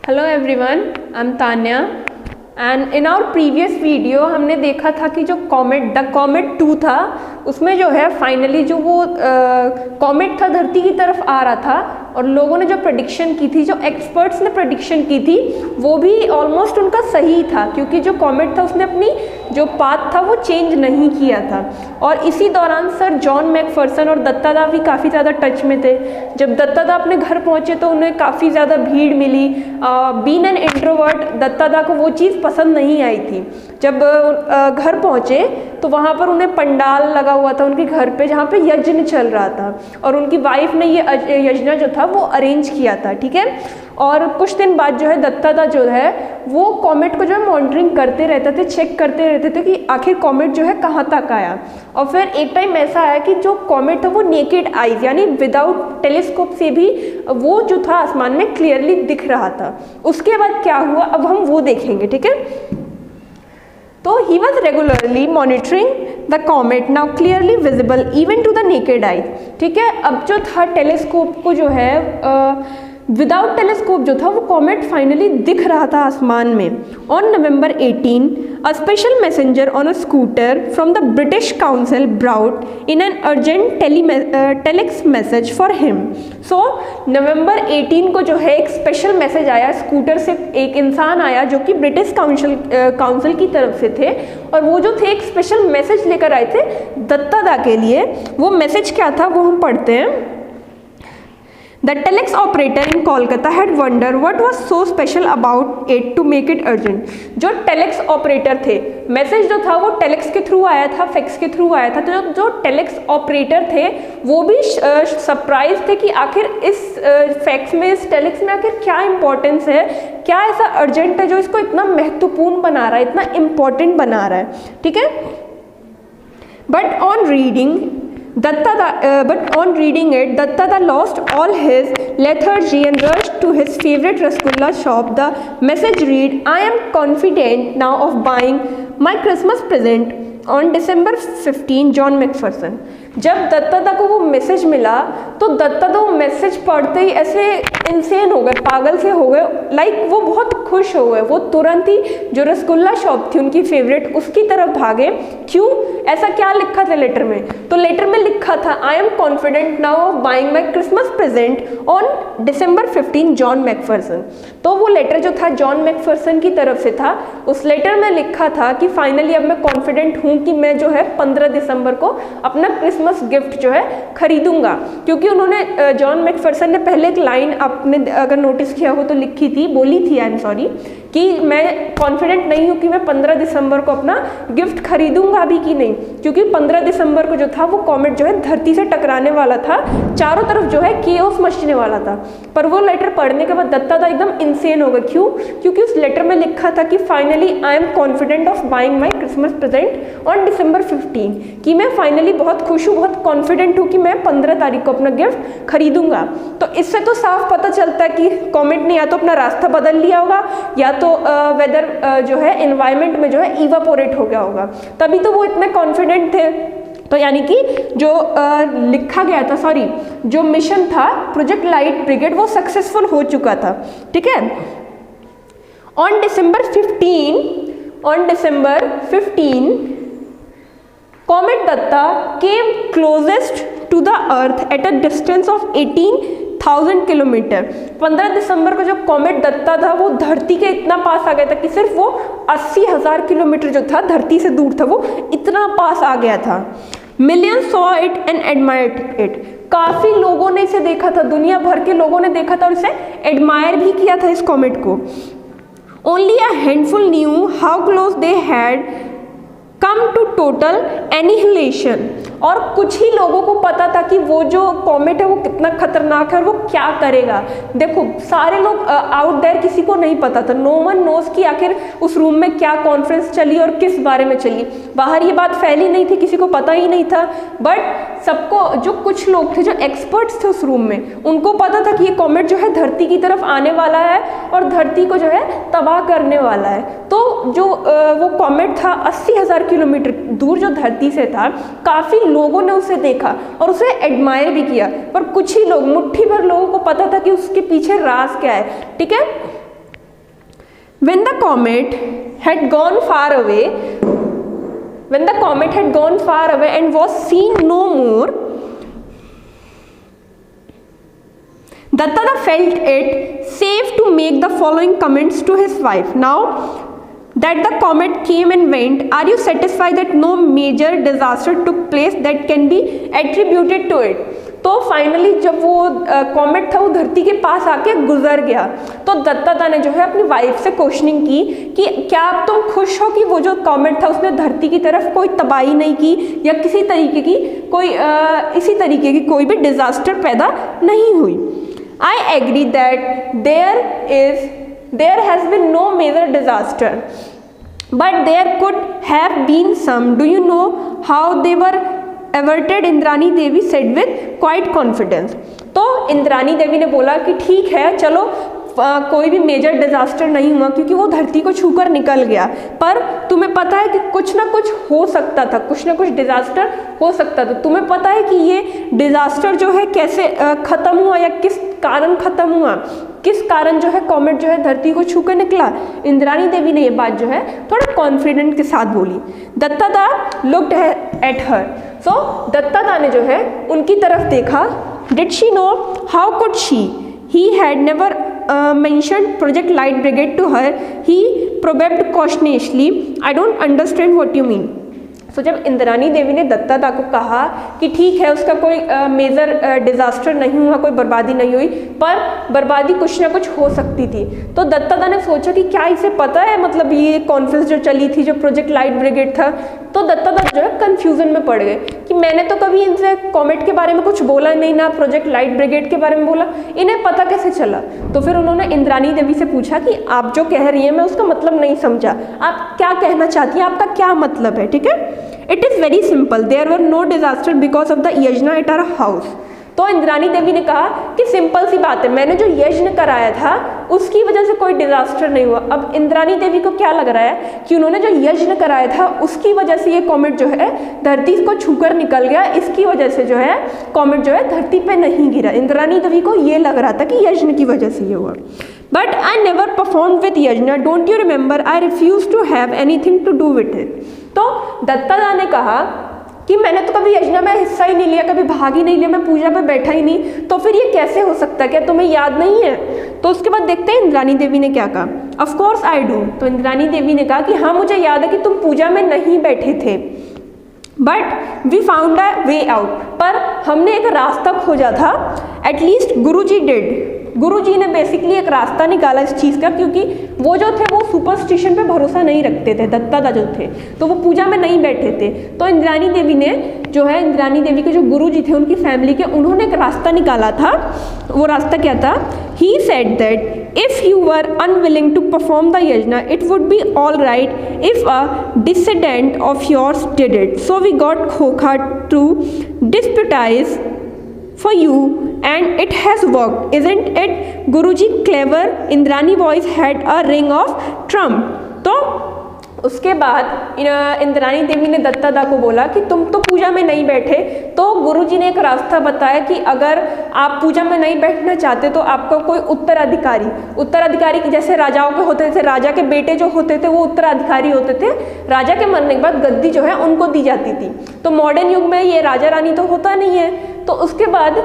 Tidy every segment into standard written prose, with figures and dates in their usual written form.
Hello everyone, I am Tanya and in our previous video हमने देखा था कि जो द कॉमेट 2 था उसमें जो है फाइनली जो वो कॉमेट था धरती की तरफ आ रहा था और लोगों ने जो प्रेडिक्शन की थी, जो एक्सपर्ट्स ने प्रेडिक्शन की थी वो भी ऑलमोस्ट उनका सही था, क्योंकि जो कॉमेट था उसने अपनी जो पाथ था वो चेंज नहीं किया था। और इसी दौरान सर जॉन मैकफर्सन और दत्तादा भी काफ़ी ज़्यादा टच में थे। जब दत्तादा अपने घर पहुँचे तो उन्हें काफ़ी ज़्यादा भीड़ मिली। बीन एन इंट्रोवर्ट, दत्तादा को वो चीज़ पसंद नहीं आई थी। जब घर पहुँचे तो वहाँ पर उन्हें पंडाल लगा हुआ था उनके घर पे, जहाँ पे यज्ञ चल रहा था और उनकी वाइफ ने ये यज्ञ जो था वो अरेंज किया था, ठीक है। और कुछ दिन बाद जो है दत्तादा जो है वो कॉमेट को जो है मॉनिटरिंग करते रहते थे, चेक करते रहते थे कि आखिर कॉमेट जो है कहाँ तक आया। और फिर एक टाइम ऐसा आया कि जो कॉमेट था वो नेकेड आइज यानी विदाउट टेलीस्कोप से भी वो जो था आसमान में क्लियरली दिख रहा था। उसके बाद क्या हुआ अब हम वो देखेंगे, ठीक है। तो he was regularly monitoring the comet, now clearly visible even to the naked eye, ठीक है। अब जो था टेलीस्कोप को जो है विदाउट टेलीस्कोप जो था वो कॉमेट फाइनली दिख रहा था आसमान में। On November 18 a special messenger on a scooter from the British Council brought in an urgent telex message for him. So November 18 को जो है एक स्पेशल मैसेज आया, स्कूटर से एक इंसान आया जो कि ब्रिटिश काउंसिल की तरफ से थे और वो जो थे एक स्पेशल मैसेज लेकर आए थे दत्तादा के लिए। वो मैसेज क्या था वो हम पढ़ते हैं। The telex operator in Kolkata had wondered what was so special about it to make it urgent. जो टेलेक्स ऑपरेटर थे, मैसेज जो था वो टेलेक्स के थ्रू आया था, फैक्स के थ्रू आया था। तो जो टेलेक्स ऑपरेटर थे वो भी सरप्राइज थे कि आखिर इस फैक्स में, इस टेलेक्स में आखिर क्या इंपॉर्टेंस है, क्या ऐसा अर्जेंट है जो इसको इतना महत्वपूर्ण बना रहा है, इतना इम्पोर्टेंट बना रहा है, ठीक है। But on reading it, Dattada lost all his lethargy and rushed to his favorite rasgulla shop. The message read, "I am confident now of buying my Christmas present on December 15, John McPherson." जब दत्तादा को वो message मिला तो दत्तादा वो message पढ़ते ही ऐसे insane हो गए, पागल से हो गए, लाइक वो बहुत खुश हो गए। वो तुरंत ही जो रसगुल्ला शॉप थी उनकी फेवरेट उसकी तरफ भागे। क्यों, ऐसा क्या लिखा था लेटर में? तो लेटर में लिखा था, "I am confident now of buying my Christmas present on December 15 John Macpherson. तो वो लेटर जो था जॉन मैकफर्सन की तरफ से था। उस लेटर में लिखा था कि फाइनली अब मैं कॉन्फिडेंट हूँ कि मैं जो है 15 दिसंबर को अपना क्रिसमस गिफ्ट जो है खरीदूंगा। क्योंकि उन्होंने जॉन मैकफर्सन ने पहले एक लाइन आपने अगर नोटिस किया हो तो लिखी थी, बोली थी, आई एम सॉरी, कि मैं कॉन्फिडेंट नहीं हूँ कि मैं 15 दिसंबर को अपना गिफ्ट खरीदूंगा भी कि नहीं, क्योंकि 15 दिसंबर को जो था वो कॉमेट जो है धरती से टकराने वाला था, चारों तरफ जो है केओस मचने वाला था। पर वो लेटर पढ़ने के बाद दत्तादा एकदम इंसेन हो गए। क्यों? क्योंकि उस लेटर में लिखा था कि finally I am confident of buying my Christmas present on December 15, कि मैं फाइनली बहुत खुश हूँ, बहुत कॉन्फिडेंट हूँ कि मैं 15 तारीख को अपना गिफ्ट खरीदूंगा। तो इससे तो साफ पता चलता है कि कॉमेट ने या तो अपना रास्ता बदल लिया होगा या तो वेदर जो है एनवायरनमेंट में जो है इवापोरेट हो गया होगा, तभी तो वो इतने कॉन्फिडेंट थे। तो यानी कि जो लिखा गया था, सॉरी, जो मिशन था प्रोजेक्ट लाइट ब्रिगेड वो सक्सेसफुल हो चुका था, ठीक है। On December 15 Comet Datta came closest to the Earth at a distance of 18,000 kilometre. 15 दिसंबर को जो कॉमेट दत्ता था वो धरती के इतना पास आ गया था कि सिर्फ वो 80,000 किलोमीटर जो था धरती से दूर था, वो इतना पास आ गया था। Millions saw it and admired it. काफ़ी लोगों ने इसे देखा था, दुनिया भर के लोगों ने देखा था और इसे एडमायर भी किया था इस कॉमेट को। Only a handful knew how close they had come to total annihilation. और कुछ ही लोगों को पता था कि वो जो कॉमेट है वो कितना खतरनाक है और वो क्या करेगा। देखो सारे लोग आउट देयर किसी को नहीं पता था, नो वन नोज कि आखिर उस रूम में क्या कॉन्फ्रेंस चली और किस बारे में चली। बाहर ये बात फैली नहीं थी, किसी को पता ही नहीं था, बट सबको, जो कुछ लोग थे जो एक्सपर्ट्स थे उस रूम में, उनको पता था कि ये कॉमेट जो है धरती की तरफ आने वाला है और धरती को जो है तबाह करने वाला है। तो जो वो कॉमेट था 80,000 किलोमीटर दूर जो धरती से था, काफ़ी लोगों ने उसे देखा और उसे एडमायर भी किया, पर कुछ ही लोग, मुट्ठी भर लोगों को पता था कि उसके पीछे राज क्या है, ठीक है। When the comet had gone far away, and was seen no more, Datta felt it safe to make the following comments to his wife. Now that the comet came and went, are you satisfied that no major disaster took place that can be attributed to it? तो finally जब वो comet था वो धरती के पास आके गुजर गया, तो दत्ता ने जो है अपनी वाइफ से क्वेश्चनिंग की कि क्या आप तुम खुश हो कि वो जो कॉमेट था उसने धरती की तरफ कोई तबाही नहीं की या किसी तरीके की कोई इसी तरीके की कोई भी डिजास्टर पैदा नहीं हुई. I agree that there has been no major disaster but there could have been some. Do you know how they were averted? Indrani Devi said with quite confidence. तो इंद्रानी देवी ने बोला कि ठीक है, चलो कोई भी मेजर डिजास्टर नहीं हुआ क्योंकि वो धरती को छूकर निकल गया, पर तुम्हें पता है कि कुछ ना कुछ हो सकता था, कुछ ना कुछ डिजास्टर हो सकता था. तुम्हें पता है कि ये डिजास्टर जो है कैसे खत्म हुआ या किस कारण खत्म हुआ, किस कारण जो है कॉमेट जो है धरती को छूकर निकला? इंद्रानी देवी ने ये बात जो है थोड़ा कॉन्फिडेंट के साथ बोली. दत्ता दा लुक्ड एट हर. सो दत्ता दा ने जो है उनकी तरफ देखा. Did she know? How could she? He had never mentioned Project Light Brigade to her. He probed cautiously. I don't understand what you mean. तो जब इंद्रानी देवी ने दत्ता दा को कहा कि ठीक है उसका कोई मेजर डिजास्टर नहीं हुआ, कोई बर्बादी नहीं हुई, पर बर्बादी कुछ ना कुछ हो सकती थी, तो दत्ता दा ने सोचा कि क्या इसे पता है, मतलब ये कॉन्फ्रेंस जो चली थी जो प्रोजेक्ट लाइट ब्रिगेड था. तो दत्ता दा जो है कंफ्यूजन में पड़ गए कि मैंने तो कभी इनसे कॉमेट के बारे में कुछ बोला नहीं, ना प्रोजेक्ट लाइट ब्रिगेड के बारे में बोला, इन्हें पता कैसे चला? तो फिर उन्होंने इंद्रानी देवी से पूछा कि आप जो कह रही हैं मैं उसका मतलब नहीं समझा, आप क्या कहना चाहती हैं, आपका क्या मतलब है? ठीक है. It is very simple. There were no disaster because of the यज्ञ at our house. तो इंद्रानी देवी ने कहा कि सिंपल सी बात है, मैंने जो यज्ञ कराया था उसकी वजह से कोई डिजास्टर नहीं हुआ. अब इंद्रानी देवी को क्या लग रहा है कि उन्होंने जो यज्ञ कराया था उसकी वजह से ये कॉमेट जो है धरती को छूकर निकल गया, इसकी वजह से जो है कॉमेट जो है धरती पे नहीं गिरा. इंद्रानी देवी को ये लग रहा था कि यज्ञ की वजह से ये हुआ. But I never perform with yagya. Don't you remember? I refuse to have anything to do with it. तो दत्ता दा ने कहा कि मैंने तो कभी यज्ञ में हिस्सा ही नहीं लिया, कभी भाग ही नहीं लिया, मैं पूजा पे बैठा ही नहीं, तो फिर ये कैसे हो सकता है? क्या तुम्हें याद नहीं है? तो उसके बाद देखते हैं इंद्रानी देवी ने क्या कहा. Of course I do. तो इंद्रानी देवी ने कहा कि हाँ मुझे याद है कि तुम पूजा में नहीं बैठे थे, but we found a way out. पर हमने एक रास्ता खोजा था. At least Guruji did. गुरुजी ने बेसिकली एक रास्ता निकाला इस चीज़ का, क्योंकि वो जो थे वो सुपरस्टिशन पे भरोसा नहीं रखते थे. दत्ता दा जो थे तो वो पूजा में नहीं बैठे थे. तो इंद्रानी देवी ने जो है, इंद्रानी देवी के जो गुरुजी थे उनकी फैमिली के, उन्होंने एक रास्ता निकाला था. वो रास्ता क्या था? He said that if you were unwilling to perform the yagya it would be all right if a descendant of yours did it. So we got Khokha to deputise for you and it has worked, isn't it? Guruji clever. Indrani voice had a ring of trump. तो उसके बाद इंद्रानी देवी ने दत्ता दा को बोला कि तुम तो पूजा में नहीं बैठे, तो गुरुजी ने एक रास्ता बताया कि अगर आप पूजा में नहीं बैठना चाहते तो आपका कोई उत्तराधिकारी जैसे राजाओं के होते थे, राजा के बेटे जो होते थे वो उत्तराधिकारी होते थे. राजा के मरने के बाद गद्दी जो है उनको दी जाती थी. तो मॉडर्न युग में ये राजा रानी तो होता नहीं है. तो उसके बाद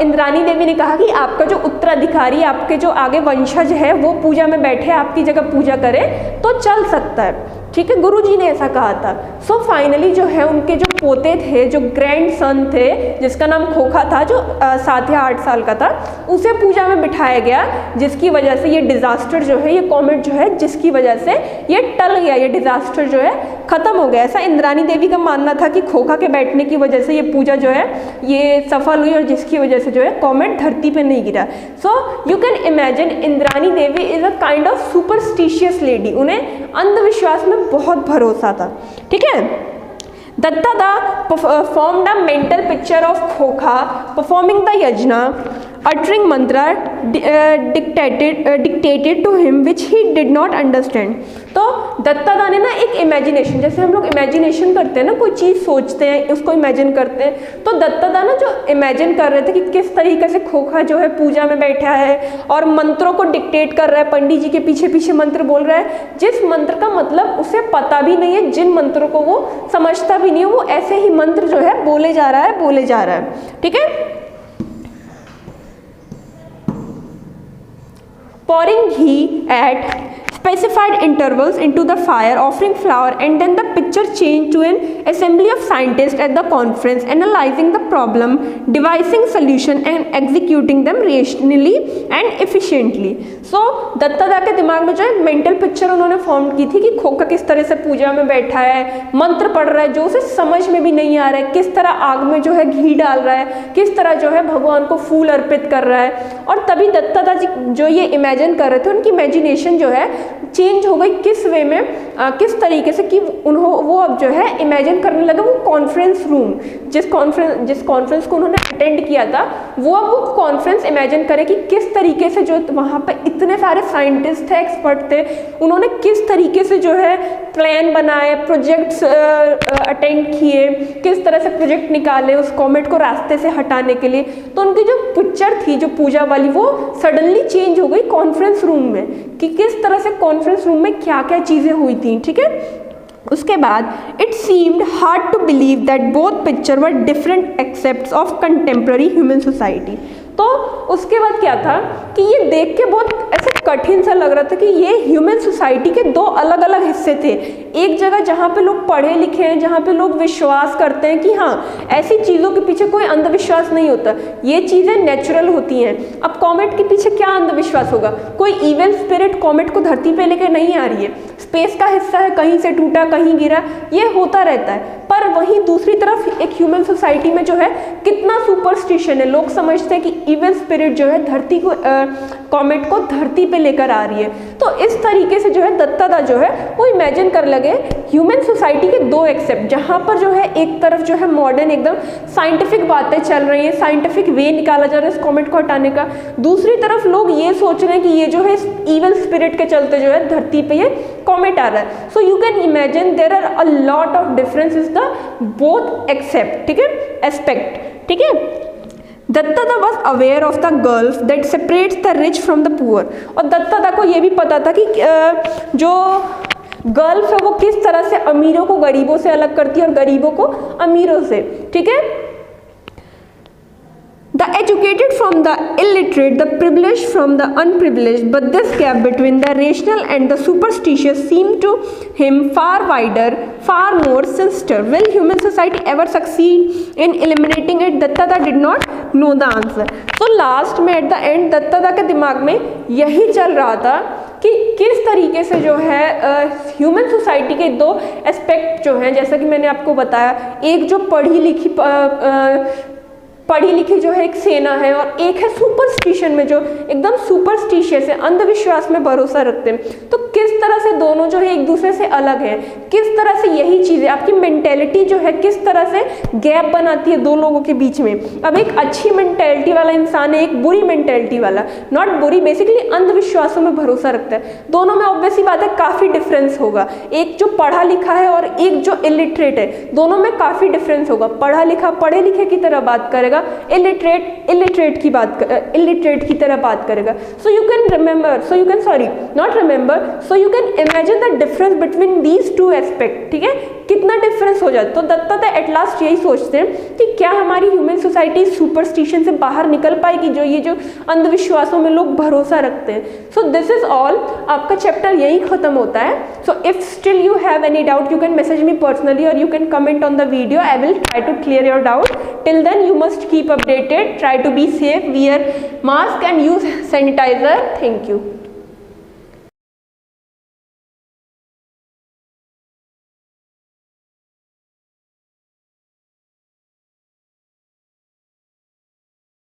इंद्रानी देवी ने कहा कि आपका जो उत्तराधिकारी, आपके जो आगे वंशज है वो पूजा में बैठे, आपकी जगह पूजा करे तो चल सकता है. ठीक है, गुरुजी ने ऐसा कहा था. सो फाइनली जो है उनके जो पोते थे, जो ग्रैंड सन थे जिसका नाम खोखा था, जो 7 या 8 साल का था, उसे पूजा में बिठाया गया, जिसकी वजह से ये डिजास्टर जो है, ये कॉमेट जो है, जिसकी वजह से ये टल गया, ये डिजास्टर जो है खत्म हो गया. ऐसा इंद्रानी देवी का मानना था कि खोखा के बैठने की वजह से ये पूजा जो है ये सफल हुई और जिसकी वजह से जो है कॉमेट धरती पे नहीं गिरा. सो you can imagine Indrani Devi is a kind of superstitious lady. उन्हें अंधविश्वास में बहुत भरोसा था. ठीक है. दत्ता दा formed a mental picture of खोखा performing the yajna, uttering mantra, dictated to him which he did not understand। तो दत्तादा ने ना एक इमेजिनेशन, जैसे हम लोग इमेजिनेशन करते हैं ना, कोई चीज़ सोचते हैं उसको इमेजिन करते हैं, तो दत्तादा ना जो इमेजिन कर रहे थे कि किस तरीके से खोखा जो है पूजा में बैठा है और मंत्रों को डिक्टेट कर रहा है, पंडित जी के पीछे पीछे मंत्र बोल रहा है, जिस मंत्र का मतलब उसे पता भी नहीं है, जिन मंत्रों को वो समझता भी नहीं है, वो ऐसे ही मंत्र जो है बोले जा रहा है, ठीक है। Pouring ghee at specified intervals into the fire, offering flower, and then the picture changed to an assembly of scientists at the conference, analyzing the problem, devising solution and executing them rationally and efficiently। So दत्तादा के दिमाग में जो है mental picture उन्होंने form की थी कि खोखा किस तरह से पूजा में बैठा है, मंत्र पढ़ रहा है जो उसे समझ में भी नहीं आ रहा है, किस तरह आग में जो है घी डाल रहा है, किस तरह जो है भगवान को फूल अर्पित कर रहा है। और तभी दत्तादा जी जो ये इमेजिन कर रहे थे, उनकी इमेजिनेशन जो है चेंज हो गई, किस वे में, किस तरीके से कि वो अब जो है इमेजिन करने लगे वो कॉन्फ्रेंस रूम, जिस कॉन्फ्रेंस को उन्होंने अटेंड किया था, वो कॉन्फ्रेंस इमेजिन करे कि किस तरीके से जो वहाँ पे इतने सारे साइंटिस्ट थे, एक्सपर्ट थे, उन्होंने किस तरीके से जो है प्लान बनाए, प्रोजेक्ट्स अटेंड किए, किस तरह से प्रोजेक्ट निकाले उस कॉमेट को रास्ते से हटाने के लिए। तो उनकी जो पिक्चर थी जो पूजा वाली, वो सडनली चेंज हो गई कॉन्फ्रेंस रूम में, कि किस तरह से कॉन्फ्रेंस रूम में क्या क्या चीज़ें हुई थी, ठीक है। उसके बाद it seemed hard to believe that both picture were different accepts of contemporary human society. तो उसके बाद क्या था कि ये देख के बहुत ऐसे कठिन सा लग रहा था कि ये ह्यूमन सोसाइटी के दो अलग अलग हिस्से थे। एक जगह जहाँ पे लोग पढ़े लिखे हैं, जहाँ पे लोग विश्वास करते हैं कि हाँ ऐसी चीज़ों के पीछे कोई अंधविश्वास नहीं होता, ये चीज़ें नेचुरल होती हैं। अब कॉमेट के पीछे क्या अंधविश्वास होगा, कोई इविल स्पिरिट कॉमेट को धरती पे लेके नहीं आ रही है, स्पेस का हिस्सा है, कहीं से टूटा कहीं गिरा, ये होता रहता है। पर वहीं दूसरी तरफ एक ह्यूमन सोसाइटी में जो है कितना सुपरस्टिशन है, लोग समझते हैं कि इविल स्पिरिट जो है धरती को कॉमेट को धरती पे लेकर आ रही है। तो इस तरीके से जो है दत्तादा जो है वो इमेजिन कर लगे ह्यूमन सोसाइटी के दो एक्सेप्ट, जहाँ पर जो है एक तरफ जो है मॉडर्न एकदम साइंटिफिक बातें चल रही हैं, साइंटिफिक वे निकाला जा रहा है इस कॉमेट को हटाने का, दूसरी तरफ लोग ये सोच रहे हैं कि ये जो है इविल स्पिरिट के चलते जो है धरती पे ये कॉमेट आ रहा है। So you can imagine there are a lot of difference is the both except, ठीक है, एस्पेक्ट, ठीक है। Dattada was aware of the gulf that separates the rich from the poor. और दत्तादा को ये भी पता था कि जो गल्फ है वो किस तरह से अमीरों को गरीबों से अलग करती है और गरीबों को अमीरों से, ठीक है। The educated from the illiterate, the privileged from the unprivileged, but this gap between the rational and the superstitious seemed to him far wider, far more sinister. Will human society ever succeed in eliminating it? Dattaदा did not know the answer. So last में at the end दत्तादा के दिमाग में यही चल रहा था कि किस तरीके से जो है ह्यूमन सोसाइटी के दो एस्पेक्ट जो हैं, जैसा कि मैंने आपको बताया, एक जो पढ़ी लिखी जो है एक सेना है और एक है सुपरस्टिशन में जो एकदम सुपरस्टिशियस है, अंधविश्वास में भरोसा रखते हैं। तो किस तरह से दोनों जो है एक दूसरे से अलग है, किस तरह से यही चीज़ें आपकी मेंटेलिटी जो है किस तरह से गैप बनाती है दो लोगों के बीच में। अब एक अच्छी मेंटेलिटी वाला इंसान है, एक बुरी मेंटेलिटी वाला, नॉट बुरी, बेसिकली अंधविश्वासों में भरोसा रखता है, दोनों में ऑब्वियसली बात है काफ़ी डिफरेंस होगा। एक जो पढ़ा लिखा है और एक जो इलिटरेट है, दोनों में काफ़ी डिफरेंस होगा। पढ़ा लिखा पढ़े लिखे की तरह बात करेगा, इलिटरेट की तरह बात करेगा। सो you can imagine the difference between these two aspect, ठीक है, कितना डिफरेंस हो जाए। तो दत्तादा एट लास्ट यही सोचते हैं कि क्या हमारी ह्यूमन सोसाइटी सुपरस्टिशन से बाहर निकल पाएगी, ये जो अंधविश्वासों में लोग भरोसा रखते हैं। सो दिस इज ऑल, आपका चैप्टर यही खत्म होता है। So if still you have any doubt you can message me personally और you can comment on the video, I will try to clear your doubt. Till then you must keep updated, try to be safe, wear mask and use sanitizer. Thank you.